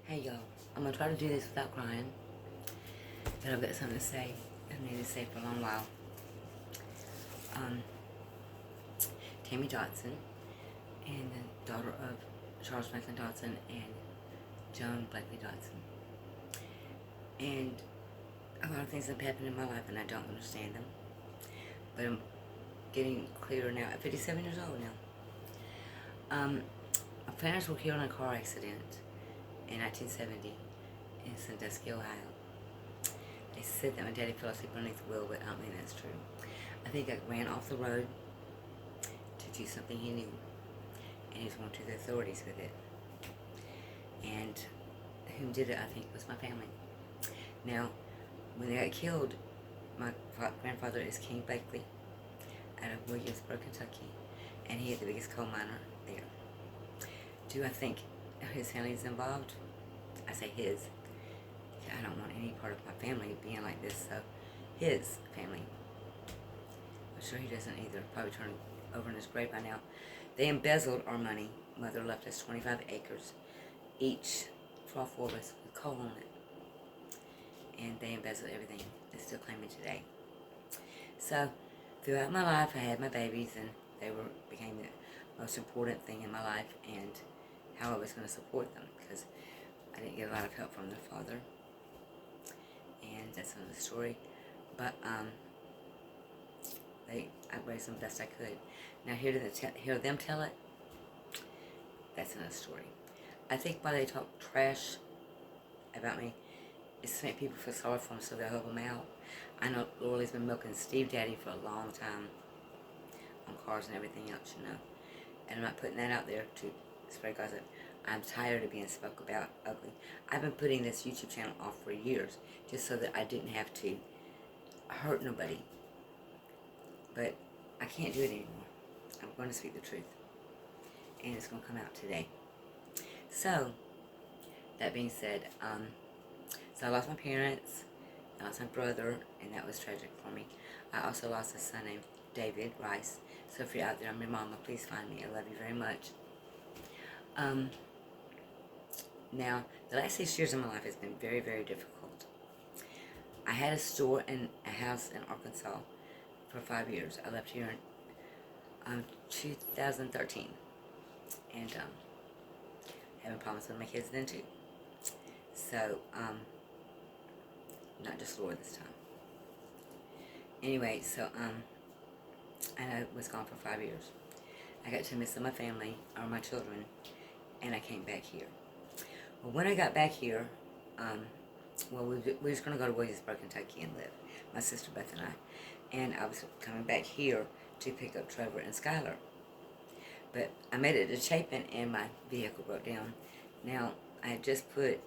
Hey y'all, I'm gonna try to do this without crying, but I've got something to say. I've needed to say for a long while. Um, Tammy Dotson, and the daughter of Charles Franklin Dotson and Joan Blakely Dotson. And a lot of things have happened in my life and I don't understand them. But I'm getting clearer now. At 57 years old now. My parents were killed in a car accident in 1970 in Sandusky, Ohio. They said that my daddy fell asleep underneath the wheel, but I don't think that's true. I think I ran off the road to do something he knew, and he was going to the authorities with it. And who did it, I think, was my family. Now, when they got killed, my grandfather is King Blakely out of Williamsburg, Kentucky, and he is the biggest coal miner there. Do I think his family is involved? I say his. I don't want any part of my family being like this, so his family. I'm sure he doesn't either. Probably turned over in his grave by now. They embezzled our money. Mother left us 25 acres each for all four of us with coal on it. And they embezzled everything. They still claim it today. So throughout my life, I had my babies, and they became the most important thing in my life, and how I was going to support them, because I didn't get a lot of help from their father. And that's another story. But I raised them best I could. Now hear them tell it, that's another story. I think why they talk trash about me is to make people feel sorry for them so they'll help them out. I know Laurel's been milking Steve Daddy for a long time on cars and everything else, you know. And I'm not putting that out there to spread gossip. I'm tired of being spoke about ugly. I've been putting this YouTube channel off for years just so that I didn't have to hurt nobody. But I can't do it anymore. I'm going to speak the truth. And it's going to come out today. So, that being said, so I lost my parents, I lost my brother, and that was tragic for me. I also lost a son named David Rice. So if you're out there, I'm your mama, please find me. I love you very much. Now, the last 6 years of my life has been very, very difficult. I had a store and a house in Arkansas for 5 years. I left here in 2013. And having problems with my kids then too. So, not just Laura this time. Anyway, so, and I was gone for 5 years. I got to miss my family, or my children, and I came back here. Well, when I got back here, well, we were just going to go to Williamsburg, Kentucky and live, my sister Beth and I. And I was coming back here to pick up Trevor and Skylar. But I made it to Chapin and my vehicle broke down. Now, I had just put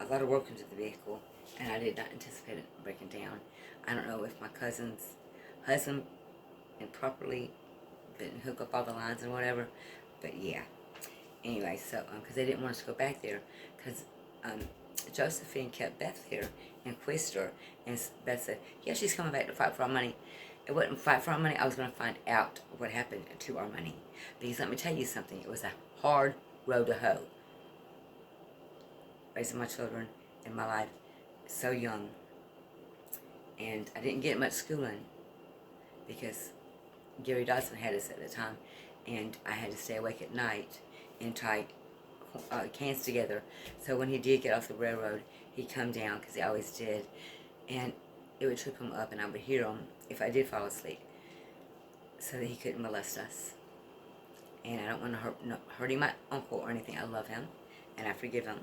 a lot of work into the vehicle, and I did not anticipate it breaking down. I don't know if my cousin's husband improperly didn't hook up all the lines and whatever, but yeah. Anyway, so, because they didn't want us to go back there, because Josephine kept Beth here and quizzed her, and Beth said, yeah, she's coming back to fight for our money. It wasn't fight for our money. I was going to find out what happened to our money. Because let me tell you something. It was a hard road to hoe. Raising my children in my life so young. And I didn't get much schooling because Gary Dodson had us at the time. And I had to stay awake at night and tie cans together. So when he did get off the railroad, he'd come down, because he always did. And it would trip him up, and I would hear him if I did fall asleep, so that he couldn't molest us. And I don't want to hurting my uncle or anything. I love him, and I forgive him.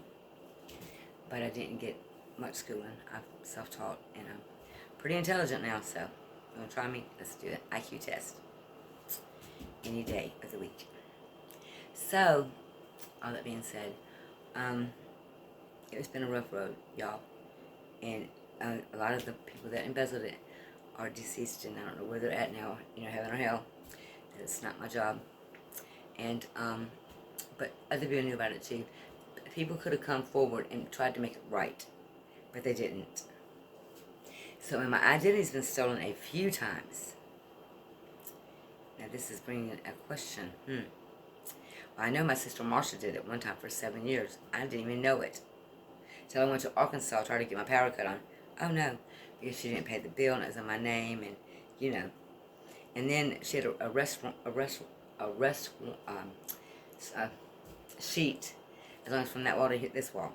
But I didn't get much schooling. I'm self-taught, and I'm pretty intelligent now, so you want to try me? Let's do an IQ test. Any day of the week. So, all that being said, it's been a rough road, y'all. And a lot of the people that embezzled it are deceased, and I don't know where they're at now, heaven or hell. It's not my job. And, but other people knew about it too. People could have come forward and tried to make it right, but they didn't. So, and my identity's been stolen a few times. Now, this is bringing a question. Well, I know my sister Marsha did it one time for 7 years. I didn't even know it. So I went to Arkansas, tried to get my power cut on. Oh no, because she didn't pay the bill and it was in my name, and you know. And then she had a sheet, as long as from that wall to hit this wall.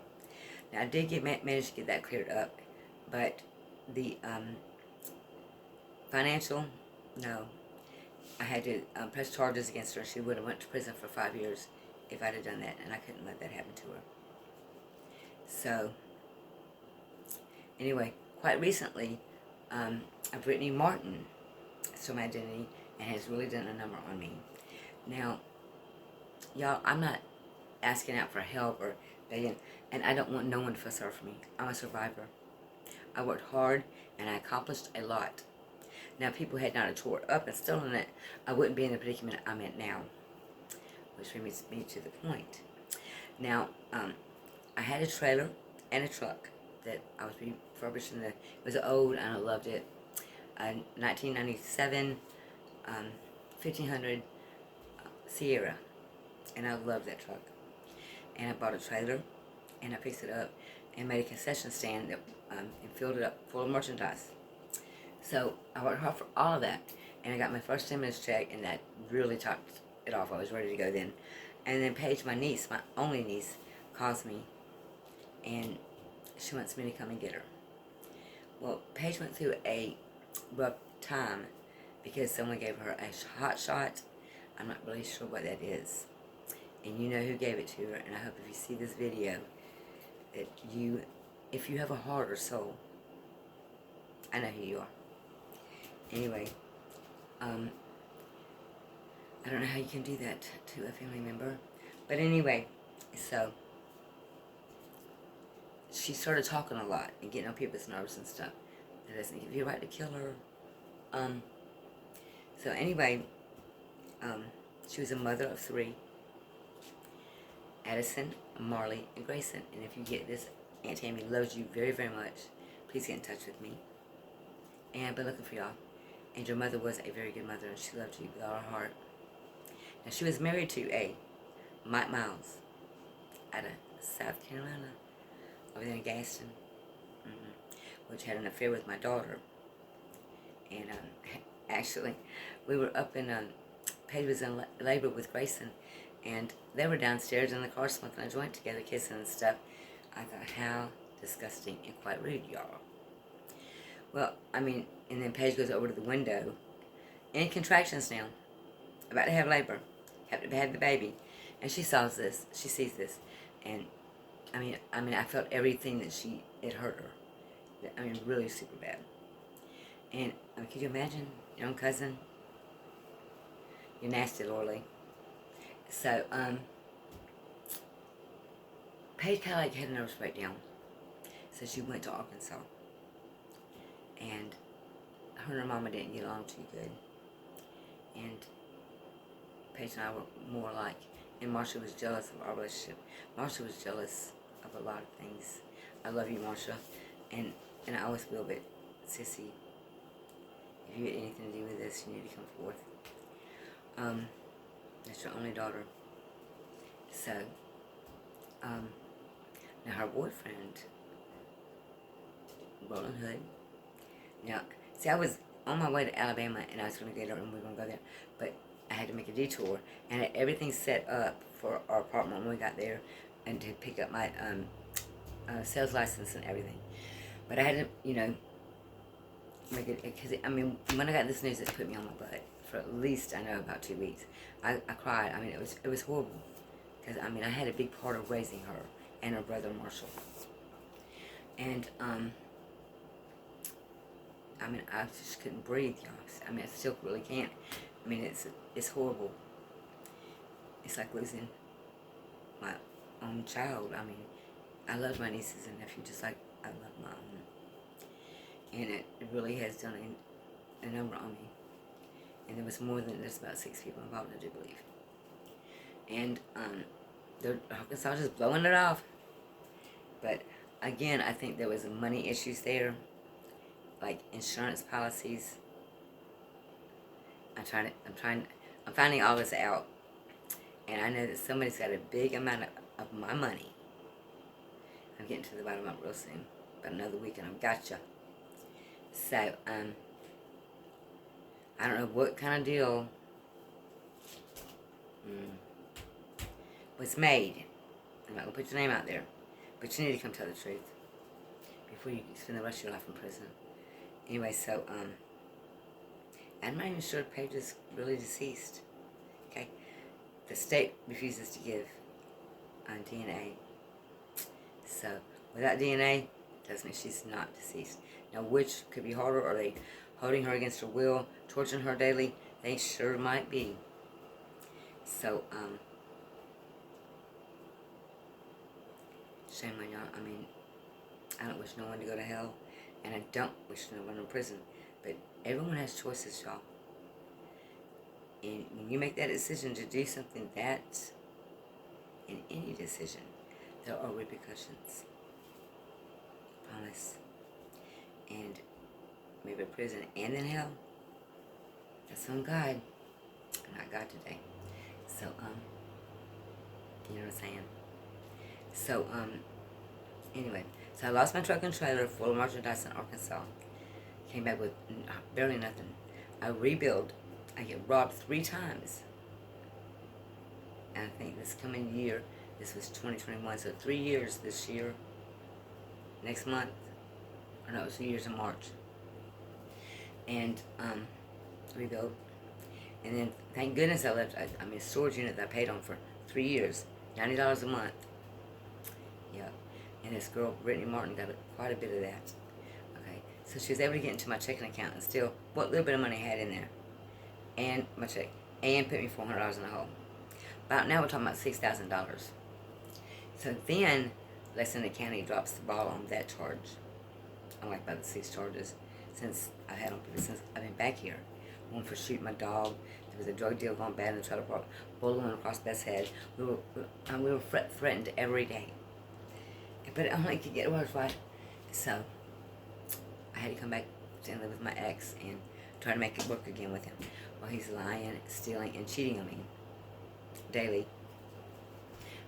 Now I did manage to get that cleared up, but the financial, no. I had to press charges against her. She would have went to prison for 5 years if I'd have done that, and I couldn't let that happen to her. So, anyway, quite recently, Brittany Martin stole my identity and has really done a number on me. Now, y'all, I'm not asking out for help or begging, and I don't want no one to feel sorry for me. I'm a survivor. I worked hard, and I accomplished a lot. Now, if people had not tore it up and stolen it, I wouldn't be in the predicament I'm in now. Which brings me to the point. Now, I had a trailer and a truck that I was refurbishing. It was old, and I loved it. 1997 1500 Sierra, and I loved that truck. And I bought a trailer, and I fixed it up, and made a concession stand that and filled it up full of merchandise. So I worked hard for all of that, and I got my first stimulus check, and that really topped it off. I was ready to go then. And then Paige, my niece, my only niece, calls me, and she wants me to come and get her. Well, Paige went through a rough time because someone gave her a hot shot. I'm not really sure what that is. And you know who gave it to her, and I hope if you see this video, that you, if you have a heart or soul, I know who you are. Anyway, I don't know how you can do that to a family member. But anyway, so she started talking a lot and getting on people's nerves and stuff. That doesn't give you a right to kill her. So anyway, she was a mother of 3. Addison, Marley, and Grayson. And if you get this, Aunt Tammy loves you very, very much. Please get in touch with me. And I've been looking for y'all. And your mother was a very good mother, and she loved you with all her heart. Now, she was married to a Mike Miles out of South Carolina, over there in Gaston, which had an affair with my daughter. And actually, we were up in, Paige was in labor with Grayson, and they were downstairs in the car smoking a joint together, kissing and stuff. I thought, how disgusting and quite rude, y'all. Well, I mean, and then Paige goes over to the window, in contractions now, about to have labor, have to have the baby, and she sees this, and I mean, I felt everything that it hurt her. I mean, really super bad. And I mean, could you imagine your own cousin? You're nasty, Lorelei. So, Paige kind of like had a nervous breakdown, so she went to Arkansas. And her and her mama didn't get along too good. And Paige and I were more alike. And Marsha was jealous of our relationship. Marsha was jealous of a lot of things. I love you, Marsha. And I always will, but Sissy, if you had anything to do with this, you need to come forth. That's your only daughter. So, now her boyfriend, Roland Hood. Now, see, I was on my way to Alabama, and I was going to get her, and we were going to go there. But I had to make a detour, and I had everything set up for our apartment when we got there, and to pick up my sales license and everything. But I had to, you know, make it, because, I mean, when I got this news, it put me on my butt for at least, I know, about 2 weeks. I cried. I mean, it was horrible. Because, I mean, I had a big part of raising her and her brother, Marshall. And, I mean, I just couldn't breathe, y'all. I mean, I still really can't. I mean, it's horrible. It's like losing my own child. I mean, I love my nieces and nephews just like I love my own. And it really has done a number on me. And there was more than, there's about 6 people involved, I do believe. And Arkansas was just blowing it off. But again, I think there was money issues there, like insurance policies. I'm finding all this out, and I know that somebody's got a big amount of my money. I'm getting to the bottom of it real soon. About another week and I've got you. So, I don't know what kind of deal was made. I'm not going to put your name out there. But you need to come tell the truth before you spend the rest of your life in prison. Anyway, so, I'm not even sure Paige is really deceased. Okay? The state refuses to give DNA. So, without DNA, doesn't mean she's not deceased. Now, which could be harder? Are they holding her against her will, torturing her daily? They sure might be. So, shame on y'all. I mean, I don't wish no one to go to hell, and I don't wish no one in prison. But everyone has choices, y'all. And when you make that decision to do something that, in any decision, there are repercussions. Promise. And maybe prison and in hell. That's on God. I'm not God today. So, you know what I'm saying? So, anyway. So I lost my truck and trailer full of merchandise in Arkansas. Came back with barely nothing. I rebuild. I get robbed 3 times. And I think this coming year, this was 2021, so 3 years this year. Next month. Or no, it was 2 years in March. And, rebuild. And then, thank goodness I left, a storage unit that I paid on for 3 years. $90 a month. Yeah. And this girl, Brittany Martin, got quite a bit of that. Okay. So she was able to get into my checking account and steal what little bit of money I had in there. And my check. And put me $400 in the hole. About now we're talking about $6,000. So then, Lexington County drops the ball on that charge. I'm like about the 6 charges since I've had them since I've been back here. One for shooting my dog. There was a drug deal going bad in the trailer park. Bullet went across Beth's head. We were threatened every day. But it only could get worse, right? So, I had to come back to live with my ex and try to make it work again with him. While he's lying, stealing, and cheating on me daily.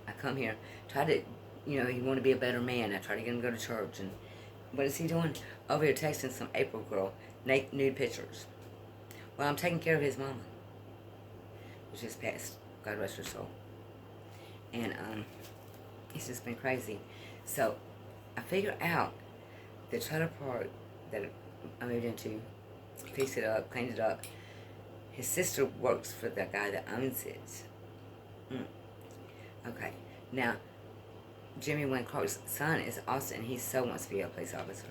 I come here, try to, he want to be a better man. I try to get him to go to church. And what is he doing? Over here texting some April girl, nude pictures. Well, I'm taking care of his mama, which is passed. God rest her soul. And, it's just been crazy. So, I figure out the trailer park that I moved into, fixed it up, cleaned it up. His sister works for the guy that owns it. Okay. Now, Jimmy Wayne Clark's son is Austin, and he so wants to be a police officer.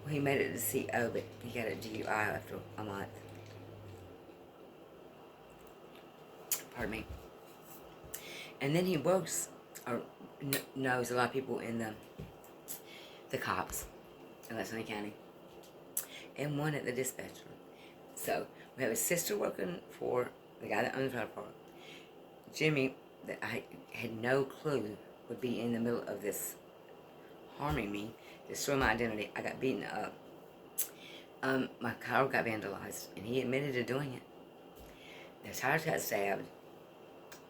Well, he made it to CO, but he got a DUI after a month. Pardon me. And then he works, or knows a lot of people in the cops in Lexington County, and one at the dispatcher. So, we have his sister working for the guy that owns the trailer park. Jimmy, that I had no clue would be in the middle of this harming me, destroying my identity. I got beaten up. My car got vandalized, and he admitted to doing it. The tires got stabbed,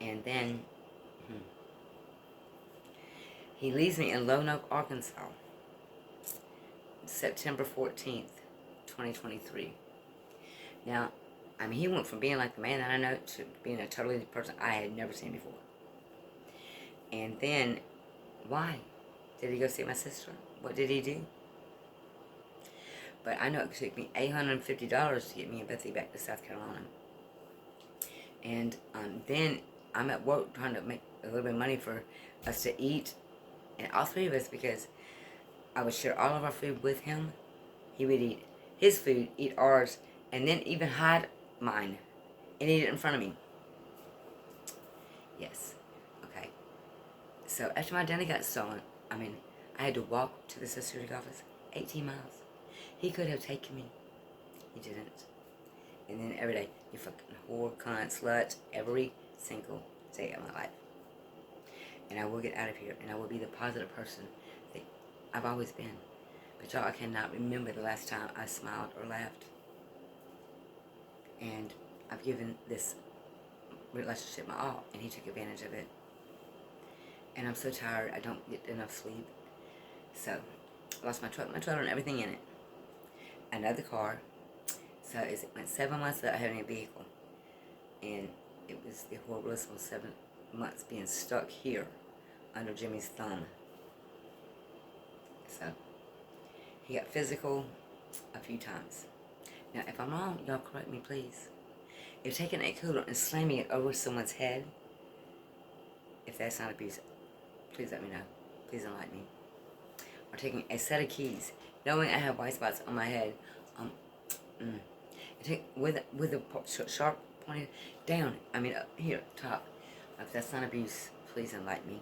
and then he leaves me in Lone Oak, Arkansas, September 14th, 2023. Now, he went from being like the man that I know to being a totally person I had never seen before. And then, why? Did he go see my sister? What did he do? But I know it took me $850 to get me and Betsy back to South Carolina. And then I'm at work trying to make a little bit of money for us to eat. And all 3 of us, because I would share all of our food with him. He would eat his food, eat ours, and then even hide mine and eat it in front of me. Yes. Okay. So after my identity got stolen, I had to walk to the security office 18 miles. He could have taken me. He didn't. And then every day, you fucking whore, cunt, slut, every single day of my life. And I will get out of here, and I will be the positive person that I've always been. But y'all, I cannot remember the last time I smiled or laughed. And I've given this relationship my all, and he took advantage of it. And I'm so tired, I don't get enough sleep. So, I lost my truck, my trailer, and everything in it. Another car. So, it went 7 months without having a vehicle. And it was the horriblest of 7 months being stuck here under Jimmy's thumb. So, he got physical a few times. Now, if I'm wrong, y'all correct me, please. If taking a cooler and slamming it over someone's head, if that's not abuse, please let me know. Please enlighten me. Or taking a set of keys, knowing I have white spots on my head, with a sharp pointed down. I mean, up here, top. If that's not abuse, please enlighten me.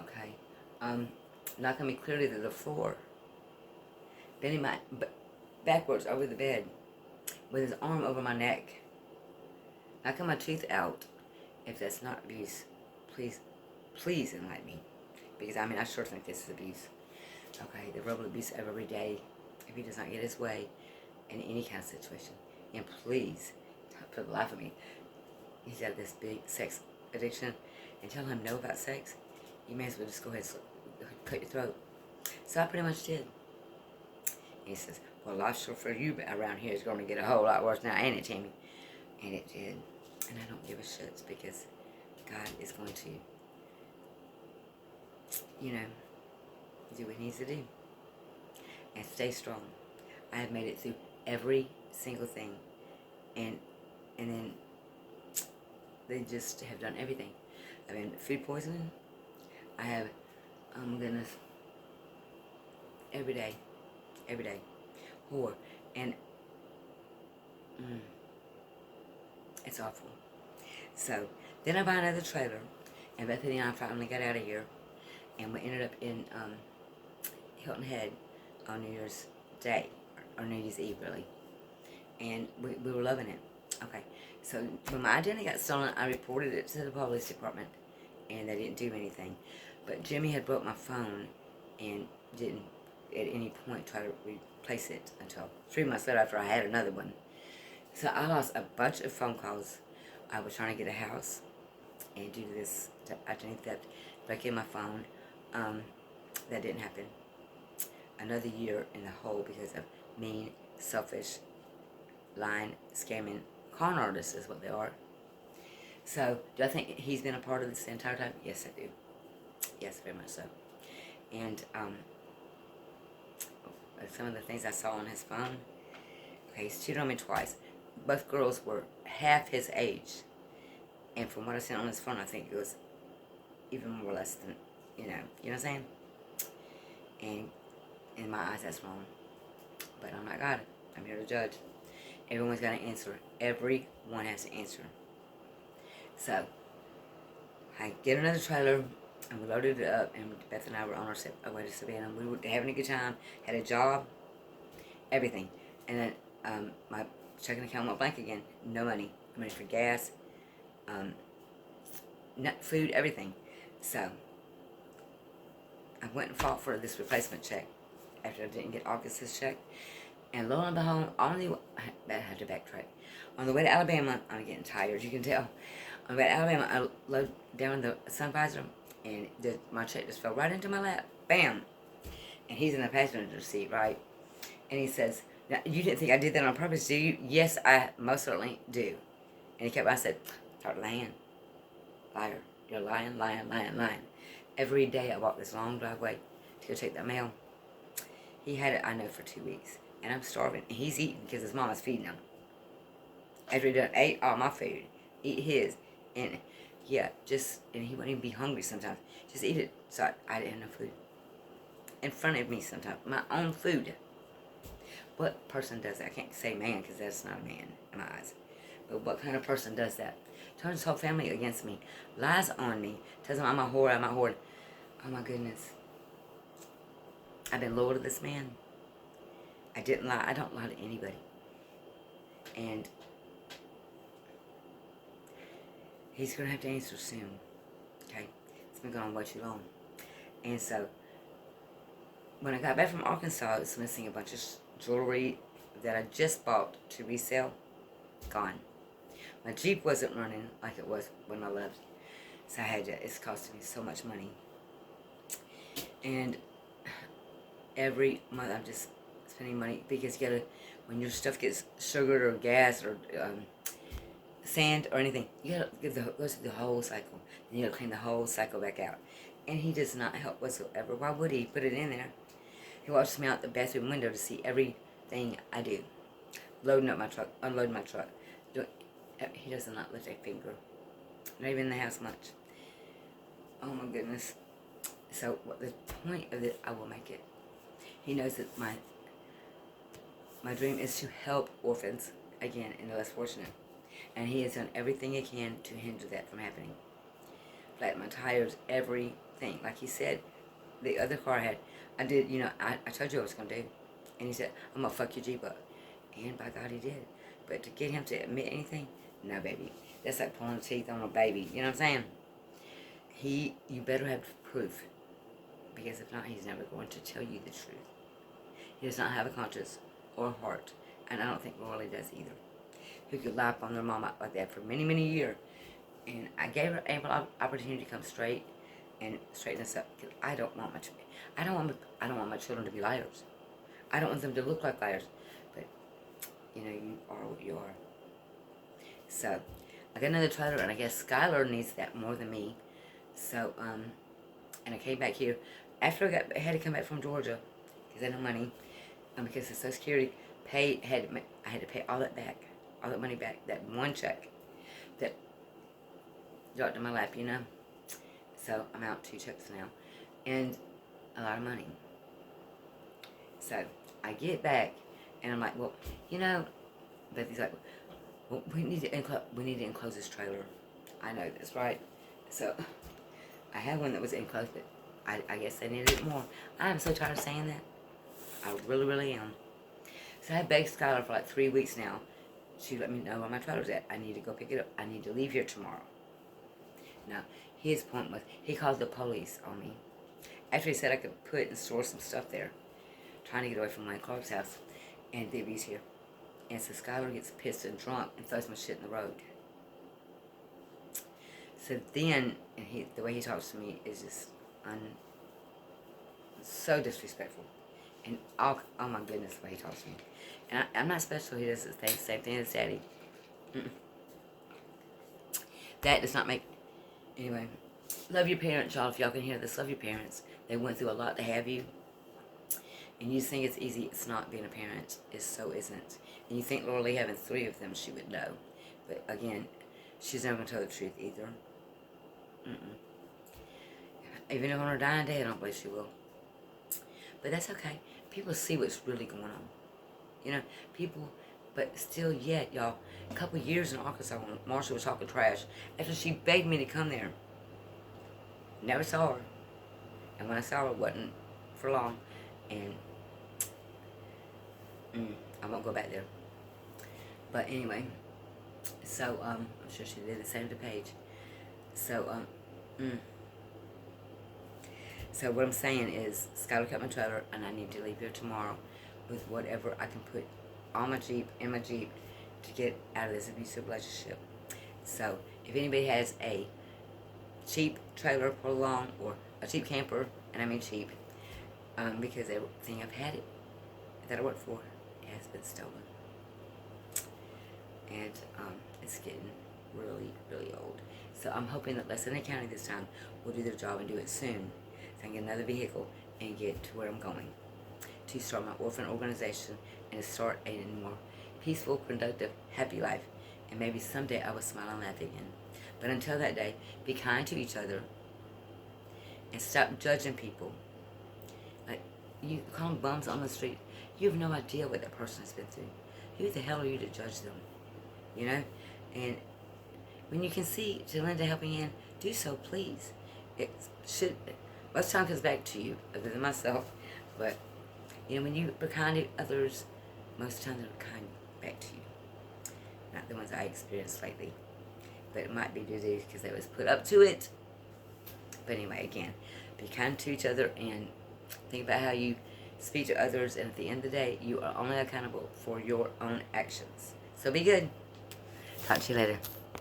Okay. Knocking me clearly to the floor. Bending my backwards over the bed with his arm over my neck. Knocking my teeth out. If that's not abuse, please enlighten me. Because, I mean, I sure think this is abuse. Okay, the verbal abuse every day if he does not get his way in any kind of situation. And please, for the life of me, he's got this big sex addiction, and tell him no about sex, you may as well just go ahead and cut your throat. So I pretty much did. And he says, well, life sure for you around here is going to get a whole lot worse now, ain't it, Tammy? And it did. And I don't give a shit because God is going to, you know, do what he needs to do. And stay strong. I have made it through every single thing. And then they just have done everything. I've been food poisoning. I have, oh my goodness, every day, horror, and it's awful. So then I buy another trailer, and Bethany and I finally got out of here, and we ended up in Hilton Head on New Year's Day, or New Year's Eve really, and we were loving it. Okay, so when my identity got stolen, I reported it to the police department, and they didn't do anything. But Jimmy had broke my phone and didn't at any point try to replace it until 3 months later after I had another one. So I lost a bunch of phone calls. I was trying to get a house, and due to this identity theft, breaking my phone, that didn't happen. Another year in the hole because of mean, selfish, lying, scamming con artists is what they are. So, do I think he's been a part of this the entire time? Yes, I do. Yes, very much so. And, some of the things I saw on his phone, okay, he's cheated on me twice. Both girls were half his age. And from what I seen on his phone, I think it was even more or less than, you know what I'm saying? And in my eyes, that's wrong. But I'm not God. I'm here to judge. Everyone's got to answer. Everyone has to answer. So, I get another trailer, and we loaded it up, and Beth and I were on our way to Savannah. We were having a good time, had a job, everything. And then my checking account went blank again. No money. Money for gas, food, everything. So, I went and fought for this replacement check after I didn't get August's check. And lo and behold, I had to backtrack. On the way to Alabama, I'm getting tired, you can tell. On the way to Alabama, I looked down the sun visor, and my check just fell right into my lap. Bam! And he's in the passenger seat, right? And he says, now, you didn't think I did that on purpose, do you? Yes, I most certainly do. And he kept, I said, start lying. Liar. You're lying. Every day I walk this long driveway to go take that mail. He had it, I know, for 2 weeks. And I'm starving. And he's eating because his mama's feeding him. After he done ate all my food, eat his. And yeah, and he wouldn't even be hungry sometimes. Just eat it. So I didn't have no food. In front of me sometimes. My own food. What person does that? I can't say man because that's not a man in my eyes. But what kind of person does that? Turns his whole family against me. Lies on me. Tells him I'm a whore. Oh my goodness. I've been loyal to this man. I didn't lie. I don't lie to anybody. And he's going to have to answer soon. Okay? It's been going on way too long. And so, when I got back from Arkansas, I was missing a bunch of jewelry that I just bought to resell. Gone. My Jeep wasn't running like it was when I left. So it's costing me so much money. And every month I'm just spending money because you gotta, when your stuff gets sugared or gas or sand or anything, you gotta go through the whole cycle. And you gotta clean the whole cycle back out. And he does not help whatsoever. Why would he put it in there? He watches me out the bathroom window to see everything I do. Loading up my truck, unloading my truck. He does not lift a finger. Not even in the house much. Oh my goodness. So the point of it, I will make it. He knows that my dream is to help orphans, again, and the less fortunate. And he has done everything he can to hinder that from happening. Flat my tires, everything. Like he said, the other car I had, I did, I told you what I was going to do. And he said, I'm going to fuck your Jeep up. And by God, he did. But to get him to admit anything, no, baby. That's like pulling teeth on a baby. You know what I'm saying? You better have proof. Because if not, he's never going to tell you the truth. He does not have a conscience or a heart. And I don't think Lorelei does either. Who could lie up on their mama like that for many, many years. And I gave her ample opportunity to come straight and straighten us up. Because I don't want my children to be liars. I don't want them to look like liars. But, you are what you are. So, I got another trailer, and I guess Skylar needs that more than me. So, and I came back here. After I had to come back from Georgia, because I had no money, because the Social Security I had to pay all that back, all that money back, that one check that dropped in my lap, So, I'm out 2 checks now, and a lot of money. So, I get back, and I'm like, well, but he's like, well, we need to enclose this trailer. I know this, right? So, I had one that was enclosed, but I guess I needed it more. I am so tired of saying that. I really, really am. So I begged Skylar for like 3 weeks now to let me know where my trailer's at. I need to go pick it up. I need to leave here tomorrow. Now, his point was, he called the police on me. After he said I could put and store some stuff there, trying to get away from my Clark's house, and Debbie's here. And so Skylar gets pissed and drunk and throws my shit in the road. So then, and the way he talks to me is just so disrespectful. And oh my goodness, the way he talks to me. And I'm not special, he does the same thing as Daddy. That does not make... Anyway, love your parents, y'all. If y'all can hear this, love your parents. They went through a lot to have you. And you think it's easy. It's not being a parent. It so isn't. And you think Lorelei having 3 of them, she would know. But again, she's never going to tell the truth either. Even on her dying day, I don't believe she will. But that's okay. People see what's really going on. People, but still yet, y'all, a couple years in Arkansas when Marsha was talking trash, after she begged me to come there, never saw her. And when I saw her, it wasn't for long. And I won't go back there. But anyway, so, I'm sure she did the same to Paige. So, So what I'm saying is, Skylar cut my trailer, and I need to leave here tomorrow with whatever I can put on my Jeep, in my Jeep, to get out of this abusive relationship. So, if anybody has a cheap trailer pull along, or a cheap camper, and I mean cheap, because everything I've had that I worked for has been stolen. And it's getting really, really old. So I'm hoping that Lexington County this time will do their job and do it soon, so I can get another vehicle and get to where I'm going, to start my orphan organization and to start a more peaceful, productive, happy life. And maybe someday I will smile and laugh again. But until that day, be kind to each other and stop judging people. Like, you call them bums on the street. You have no idea what that person has been through. Who the hell are you to judge them? And when you can see Jalinda helping in, do so, please. It should, most of the time comes back to you, other than myself. But, when you are kind to others, most of the time they're kind back to you. Not the ones I experienced lately. But it might be due to because they was put up to it. But anyway, again, be kind to each other and think about how you speak to others. And at the end of the day, you are only accountable for your own actions. So be good. Talk to you later.